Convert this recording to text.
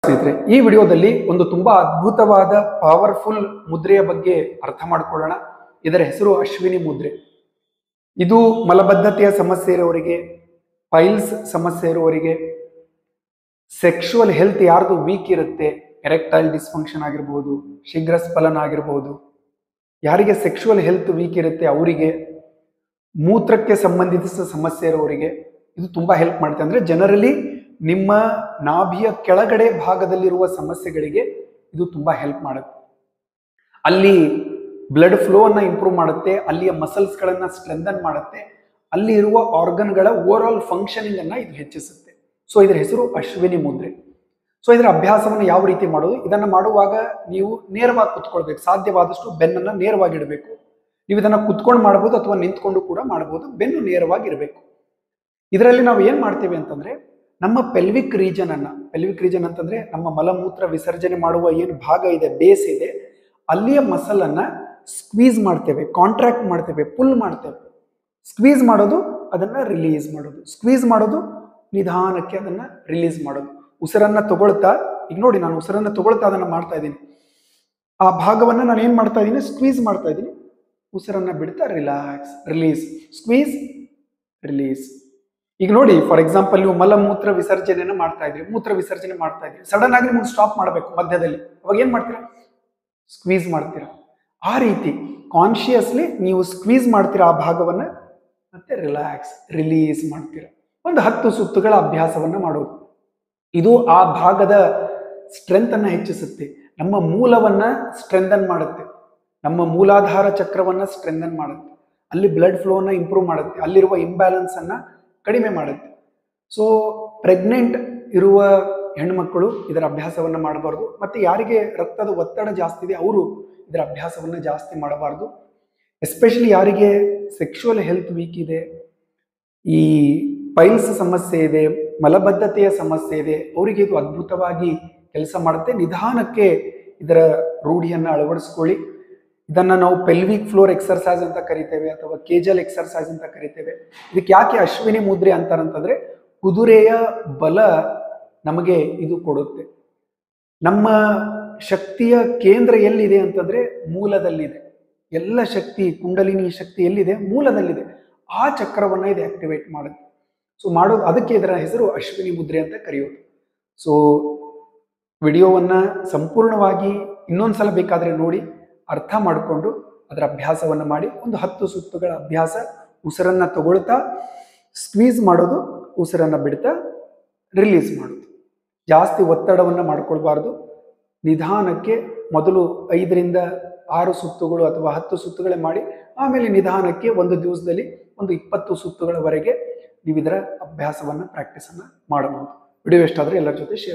ಸ್ನೇಹಿತರೆ, ಈ ವಿಡಿಯೋದಲ್ಲಿ ಒಂದು ತುಂಬಾ ಅದ್ಭುತವಾದ ಪವರ್ಫುಲ್ ಮುದ್ರೆಯ ಬಗ್ಗೆ ಅರ್ಥ ಮಾಡ್ಕೊಳ್ಳೋಣ. ಇದರ ಹೆಸರು ಅಶ್ವಿನಿ ಮುದ್ರೆ. ಇದು ಮಲಬದ್ಧತೆಯ ಸಮಸ್ಯೆ ಇರೋರಿಗೆ, ಪೈಲ್ಸ್ ಸಮಸ್ಯೆ ಇರುವವರಿಗೆ, ಸೆಕ್ಷುವಲ್ ಹೆಲ್ತ್ ಯಾರ್ದು ವೀಕ್ ಇರುತ್ತೆ, ಎರೆಕ್ಟೈಲ್ ಡಿಸ್ಫಂಕ್ಷನ್ ಆಗಿರ್ಬೋದು, ಶೀಘ್ರ ಸ್ಖಲನ ಆಗಿರ್ಬೋದು, ಯಾರಿಗೆ ಸೆಕ್ಷುವಲ್ ಹೆಲ್ತ್ ವೀಕ್ ಇರುತ್ತೆ ಅವರಿಗೆ, ಮೂತ್ರಕ್ಕೆ ಸಂಬಂಧಿಸಿದ ಸಮಸ್ಯೆ ಇರೋರಿಗೆ ಇದು ತುಂಬಾ ಹೆಲ್ಪ್ ಮಾಡುತ್ತೆ. ಅಂದ್ರೆ ಜನರಲಿ ನಿಮ್ಮ ನಾಭಿಯ ಕೆಳಗಡೆ ಭಾಗದಲ್ಲಿರುವ ಸಮಸ್ಯೆಗಳಿಗೆ ಇದು ತುಂಬಾ ಹೆಲ್ಪ್ ಮಾಡುತ್ತೆ. ಅಲ್ಲಿ ಬ್ಲಡ್ ಫ್ಲೋ ಅನ್ನ ಇಂಪ್ರೂವ್ ಮಾಡುತ್ತೆ, ಅಲ್ಲಿಯ ಮಸಲ್ಸ್ ಗಳನ್ನ ಸ್ಟ್ರೆಂಥನ್ ಮಾಡುತ್ತೆ, ಅಲ್ಲಿ ಇರುವ ಆರ್ಗನ್ಗಳ ಓವರ್ ಆಲ್ ಫಂಕ್ಷನಿಂಗ್ ಅನ್ನ ಇದು ಹೆಚ್ಚಿಸುತ್ತೆ. ಸೊ ಇದರ ಹೆಸರು ಅಶ್ವಿನಿ ಮುದ್ರೆ. ಸೊ ಇದರ ಅಭ್ಯಾಸವನ್ನು ಯಾವ ರೀತಿ ಮಾಡೋದು? ಇದನ್ನ ಮಾಡುವಾಗ ನೀವು ನೇರವಾಗಿ ಕುತ್ಕೊಳ್ಬೇಕು. ಸಾಧ್ಯವಾದಷ್ಟು ಬೆನ್ನನ್ನ ನೇರವಾಗಿ ಇಡಬೇಕು. ನೀವು ಇದನ್ನ ಕುತ್ಕೊಂಡು ಮಾಡಬಹುದು ಅಥವಾ ನಿಂತ್ಕೊಂಡು ಕೂಡ ಮಾಡಬಹುದು. ಬೆನ್ನು ನೇರವಾಗಿ ಇರಬೇಕು. ಇದರಲ್ಲಿ ನಾವು ಏನ್ ಮಾಡ್ತೇವೆ ಅಂತಂದ್ರೆ, ನಮ್ಮ ಪೆಲ್ವಿಕ್ ರೀಜನ್ ಅಂತಂದ್ರೆ ನಮ್ಮ ಮಲಮೂತ್ರ ವಿಸರ್ಜನೆ ಮಾಡುವ ಏನು ಭಾಗ ಇದೆ, ಬೇಸ್ ಇದೆ, ಅಲ್ಲಿಯ ಮಸಲ್ ಅನ್ನ ಸ್ಕ್ವೀಸ್ ಮಾಡ್ತೇವೆ, ಕಾಂಟ್ರಾಕ್ಟ್ ಮಾಡ್ತೇವೆ, ಪುಲ್ ಮಾಡ್ತೇವೆ. ಸ್ಕ್ವೀಸ್ ಮಾಡೋದು, ಅದನ್ನ ರಿಲೀಸ್ ಮಾಡೋದು, ಸ್ಕ್ವೀಸ್ ಮಾಡೋದು, ನಿಧಾನಕ್ಕೆ ಅದನ್ನ ರಿಲೀಸ್ ಮಾಡೋದು. ಉಸಿರನ್ನ ತಗೊಳ್ತಾ, ಈಗ ನೋಡಿ ನಾನು ಉಸಿರನ್ನ ತಗೊಳ್ತಾ ಅದನ್ನ ಮಾಡ್ತಾ ಇದ್ದೀನಿ. ಆ ಭಾಗವನ್ನ ನಾನು ಏನ್ ಮಾಡ್ತಾ ಇದ್ದೀನಿ, ಸ್ಕ್ವೀಸ್ ಮಾಡ್ತಾ ಇದ್ದೀನಿ. ಉಸಿರನ್ನ ಬಿಡ್ತಾ ರಿಲ್ಯಾಕ್ಸ್, ರಿಲೀಸ್, ಸ್ಕ್ವೀಸ್, ರಿಲೀಸ್. ಈಗ ನೋಡಿ, ಫಾರ್ ಎಕ್ಸಾಂಪಲ್ ನೀವು ಮಲಮೂತ್ರ ವಿಸರ್ಜನೆಯನ್ನ ಮಾಡ್ತಾ ಇದ್ರಿ, ಮೂತ್ರ ವಿಸರ್ಜನೆ ಮಾಡ್ತಾ ಇದ್ರಿ, ಸಡನ್ ಆಗಿ ನಿಮ್ಗೆ ಸ್ಟಾಪ್ ಮಾಡಬೇಕು ಮಧ್ಯದಲ್ಲಿ. ಅವಾಗ ಏನ್ ಮಾಡ್ತೀರಾ? ಸ್ಕ್ವೀಸ್ ಮಾಡ್ತೀರಾ. ಆ ರೀತಿ ಕಾನ್ಶಿಯಸ್ಲಿ ನೀವು ಸ್ಕ್ವೀಸ್ ಮಾಡ್ತೀರಾ ಆ ಭಾಗವನ್ನ, ಮತ್ತೆ ರಿಲ್ಯಾಕ್ಸ್, ರಿಲೀಸ್ ಮಾಡ್ತೀರಾ. ಒಂದು 10 ಸುತ್ತುಗಳ ಅಭ್ಯಾಸವನ್ನ ಮಾಡೋದು. ಇದು ಆ ಭಾಗದ ಸ್ಟ್ರೆಂತ್ ಅನ್ನ ಹೆಚ್ಚಿಸುತ್ತೆ, ನಮ್ಮ ಮೂಲವನ್ನ ಸ್ಟ್ರೆಂಥನ್ ಮಾಡುತ್ತೆ, ನಮ್ಮ ಮೂಲಾಧಾರ ಚಕ್ರವನ್ನ ಸ್ಟ್ರೆಂಥನ್ ಮಾಡುತ್ತೆ, ಅಲ್ಲಿ ಬ್ಲಡ್ ಫ್ಲೋ ಅನ್ನ ಇಂಪ್ರೂವ್ ಮಾಡುತ್ತೆ, ಅಲ್ಲಿರುವ ಇಂಬ್ಯಾಲೆನ್ಸ್ ಅನ್ನ ಕಡಿಮೆ ಮಾಡುತ್ತೆ. ಸೊ ಪ್ರೆಗ್ನೆಂಟ್ ಇರುವ ಹೆಣ್ಮಕ್ಕಳು ಇದರ ಅಭ್ಯಾಸವನ್ನ ಮಾಡಬಾರ್ದು. ಮತ್ತೆ ಯಾರಿಗೆ ರಕ್ತದ ಒತ್ತಡ ಜಾಸ್ತಿ ಇದೆ ಅವರು ಇದರ ಅಭ್ಯಾಸವನ್ನ ಜಾಸ್ತಿ ಮಾಡಬಾರ್ದು. ಎಸ್ಪೆಷಲಿ ಯಾರಿಗೆ ಸೆಕ್ಷುವಲ್ ಹೆಲ್ತ್ ವೀಕ್ ಇದೆ, ಈ ಪೈಲ್ಸ್ ಸಮಸ್ಯೆ ಇದೆ, ಮಲಬದ್ಧತೆಯ ಸಮಸ್ಯೆ ಇದೆ, ಅವರಿಗೆ ಇದು ಅದ್ಭುತವಾಗಿ ಕೆಲಸ ಮಾಡುತ್ತೆ. ನಿಧಾನಕ್ಕೆ ಇದರ ರೂಢಿಯನ್ನ ಅಳವಡಿಸ್ಕೊಳ್ಳಿ. ಇದನ್ನ ನಾವು ಪೆಲ್ವಿಕ್ ಫ್ಲೋರ್ ಎಕ್ಸರ್ಸೈಸ್ ಅಂತ ಕರಿತೇವೆ, ಅಥವಾ ಕೇಜಲ್ ಎಕ್ಸರ್ಸೈಸ್ ಅಂತ ಕರಿತೇವೆ. ಇದಕ್ಕೆ ಯಾಕೆ ಅಶ್ವಿನಿ ಮುದ್ರೆ ಅಂತಾರಂತಂದ್ರೆ, ಕುದುರೆಯ ಬಲ ನಮಗೆ ಇದು ಕೊಡುತ್ತೆ. ನಮ್ಮ ಶಕ್ತಿಯ ಕೇಂದ್ರ ಎಲ್ಲಿದೆ ಅಂತಂದ್ರೆ ಮೂಲದಲ್ಲಿದೆ. ಎಲ್ಲ ಶಕ್ತಿ, ಕುಂಡಲಿನಿ ಶಕ್ತಿ ಎಲ್ಲಿದೆ? ಮೂಲದಲ್ಲಿದೆ. ಆ ಚಕ್ರವನ್ನ ಇದು ಆಕ್ಟಿವೇಟ್ ಮಾಡುತ್ತೆ. ಸೊ ಮಾಡೋದು, ಅದಕ್ಕೆ ಇದರ ಹೆಸರು ಅಶ್ವಿನಿ ಮುದ್ರೆ ಅಂತ ಕರೆಯೋದು. ಸೊ ವಿಡಿಯೋವನ್ನ ಸಂಪೂರ್ಣವಾಗಿ ಇನ್ನೊಂದ್ಸಲ ಬೇಕಾದ್ರೆ ನೋಡಿ, ಅರ್ಥ ಮಾಡಿಕೊಂಡು ಅದರ ಅಭ್ಯಾಸವನ್ನ ಮಾಡಿ. ಒಂದು 10 ಸುತ್ತುಗಳ ಅಭ್ಯಾಸ. ಉಸಿರನ್ನ ತಗೊಳ್ತಾ ಸ್ಕ್ವೀಸ್ ಮಾಡೋದು, ಉಸಿರನ್ನ ಬಿಡ್ತಾ ರಿಲೀಸ್ ಮಾಡೋದು. ಜಾಸ್ತಿ ಒತ್ತಡವನ್ನ ಮಾಡ್ಕೊಳ್ಬಾರ್ದು. ನಿಧಾನಕ್ಕೆ ಮೊದಲು 5 ರಿಂದ 6 ಸುತ್ತುಗಳು ಅಥವಾ 10 ಸುತ್ತುಗಳೇ ಮಾಡಿ, ಆಮೇಲೆ ನಿಧಾನಕ್ಕೆ ಒಂದು ದಿವಸದಲ್ಲಿ ಒಂದು 20 ಸುತ್ತುಗಳವರೆಗೆ ನೀವು ಇದರ ಅಭ್ಯಾಸವನ್ನ ಪ್ರಾಕ್ಟೀಸ್ ಅನ್ನ ಮಾಡಬಹುದು. ವಿಡಿಯೋ ಇಷ್ಟ ಆದ್ರೆ ಎಲ್ಲರ ಜೊತೆ ಶೇರ್